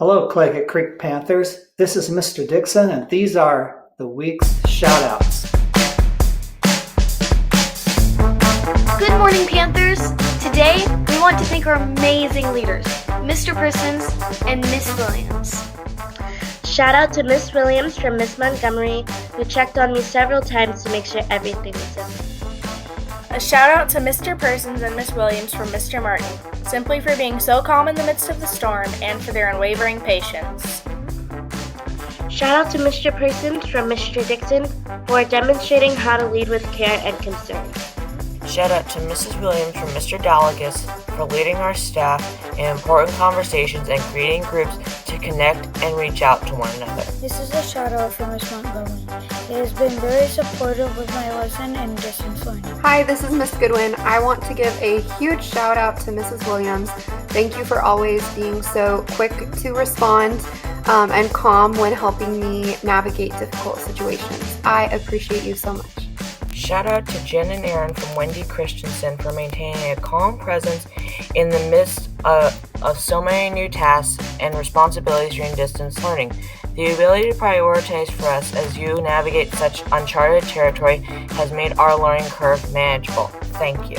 Hello, Claggett Creek Panthers. This is Mr. Dixon, and these are the week's shoutouts. Good morning, Panthers. Today, we want to thank our amazing leaders, Mr. Persons and Miss Williams. Shout out to Miss Williams from Miss Montgomery, who checked on me several times to make sure everything was okay. A shout out to Mr. Persons and Miss Williams from Mr. Martin, simply for being so calm in the midst of the storm and for their unwavering patience. Shout out to Mr. Persons from Mr. Dixon for demonstrating how to lead with care and concern. Shout out to Mrs. Williams from Mr. Dalagas for leading our staff in important conversations and creating groups to connect and reach out to one another. This is a shout out from Miss Montgomery. He has been very supportive with my lesson and distance learning. Hi, this is Miss Goodwin. I want to give a huge shout out to Mrs. Williams. Thank you for always being so quick to respond and calm when helping me navigate difficult situations. I appreciate you so much. Shout out to Jen and Aaron from Wendy Christensen for maintaining a calm presence in the midst of so many new tasks and responsibilities during distance learning. The ability to prioritize for us as you navigate such uncharted territory has made our learning curve manageable. Thank you.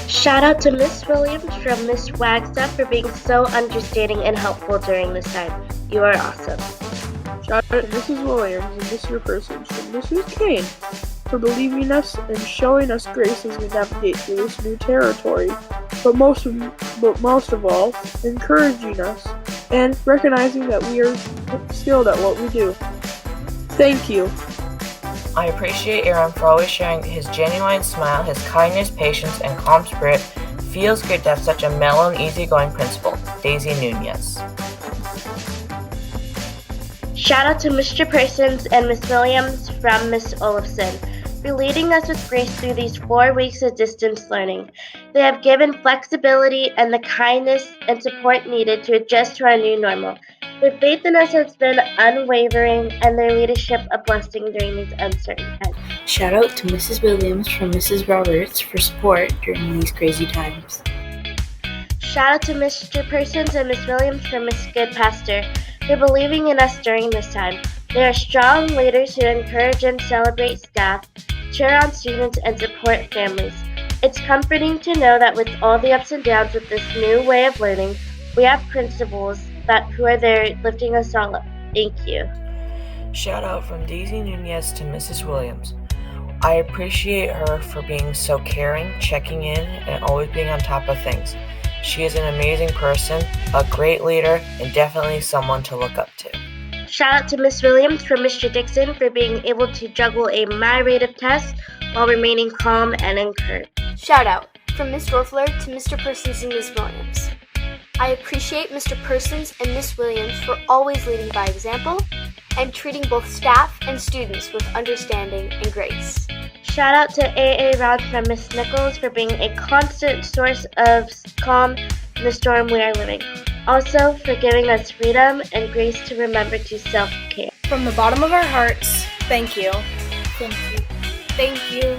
Shout out to Miss Williams from Miss Wagstaff for being so understanding and helpful during this time. You are awesome. Shout out to Mrs. Williams and Mr. Persons and Mrs. Kane for believing in us and showing us grace as we navigate through this new territory, but most of all, encouraging us and recognizing that we are skilled at what we do. Thank you. I appreciate Aaron for always sharing his genuine smile, his kindness, patience, and calm spirit. Feels good to have such a mellow and easygoing principal. Daisy Nunez. Shout out to Mr. Persons and Miss Williams from Miss Olafson for leading us with grace through these 4 weeks of distance learning. They have given flexibility and the kindness and support needed to adjust to our new normal. Their faith in us has been unwavering and their leadership a blessing during these uncertain times. Shout out to Mrs. Williams from Mrs. Roberts for support during these crazy times. Shout out to Mr. Persons and Miss Williams from Miss Goodpastor for believing in us during this time. They are strong leaders who encourage and celebrate staff, cheer on students, and support families. It's comforting to know that with all the ups and downs with this new way of learning, we have principals who are there lifting us all up. Thank you. Shout out from Daisy Nunez to Mrs. Williams. I appreciate her for being so caring, checking in, and always being on top of things. She is an amazing person, a great leader, and definitely someone to look up to. Shout out to Miss Williams from Mr. Dixon for being able to juggle a my rate of test while remaining calm and encouraged. Shout out from Miss Roffler to Mr. Persons and Miss Williams. I appreciate Mr. Persons and Miss Williams for always leading by example and treating both staff and students with understanding and grace. Shout out to A.A. Rod from Miss Nichols for being a constant source of calm in the storm we are living. Also for giving us freedom and grace to remember to self-care. From the bottom of our hearts, thank you. Thank you. Thank you.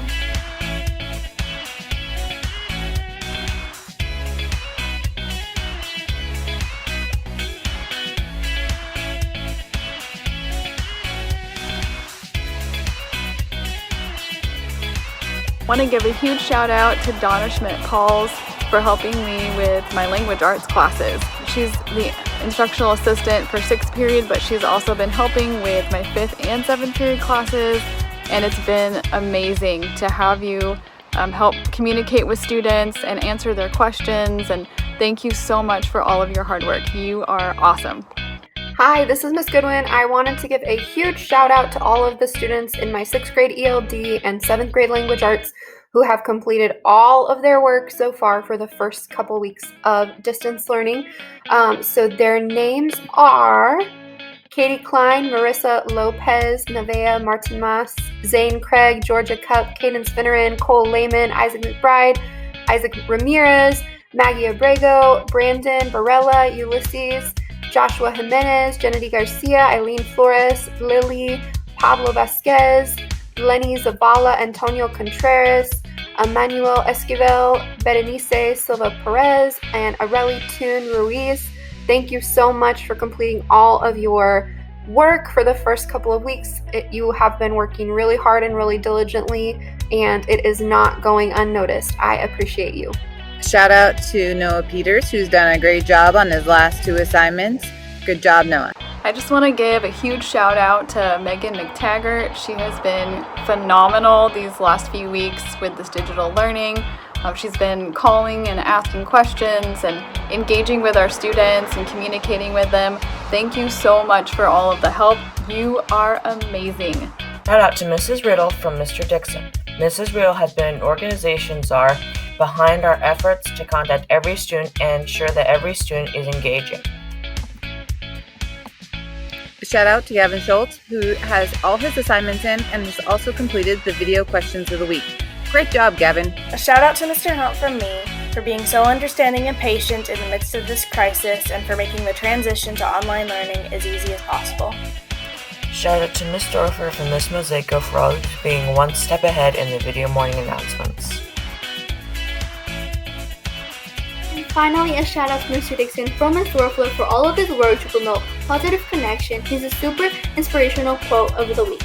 I want to give a huge shout out to Donna Schmidt-Pauls for helping me with my language arts classes. She's the instructional assistant for 6th period, but she's also been helping with my 5th and 7th period classes, and it's been amazing to have you help communicate with students and answer their questions, and thank you so much for all of your hard work. You are awesome. Hi, this is Miss Goodwin. I wanted to give a huge shout out to all of the students in my 6th grade ELD and 7th grade language arts who have completed all of their work so far for the first couple weeks of distance learning. So their names are Katie Klein, Marissa Lopez, Nevaeh Martin Mas, Zane Craig, Georgia Cup, Caden Spinnerin, Cole Lehman, Isaac McBride, Isaac Ramirez, Maggie Abrego, Brandon Barella, Ulysses, Joshua Jimenez, Kennedy Garcia, Eileen Flores, Lily, Pablo Vasquez, Lenny Zavala, Antonio Contreras, Emmanuel Esquivel, Berenice Silva Perez, and Areli Toon Ruiz. Thank you so much for completing all of your work for the first couple of weeks. You have been working really hard and really diligently, and it is not going unnoticed. I appreciate you. Shout out to Noah Peters, who's done a great job on his last 2 assignments. Good job, Noah. I just want to give a huge shout out to Megan McTaggart. She has been phenomenal these last few weeks with this digital learning. She's been calling and asking questions and engaging with our students and communicating with them. Thank you so much for all of the help. You are amazing. Shout out to Mrs. Riddle from Mr. Dixon. Mrs. Riddle has been an organization czar behind our efforts to contact every student and ensure that every student is engaging. Shout out to Gavin Schultz, who has all his assignments in and has also completed the video questions of the week. Great job, Gavin. A shout out to Mr. Hunt from me for being so understanding and patient in the midst of this crisis and for making the transition to online learning as easy as possible. Shout out to Miss Dorfer from Miss Mosaico for always being one step ahead in the video morning announcements. And finally, a shout out to Mr. Dixon from Ms. Roffler for all of his work to promote positive connection. He's a super inspirational quote of the week.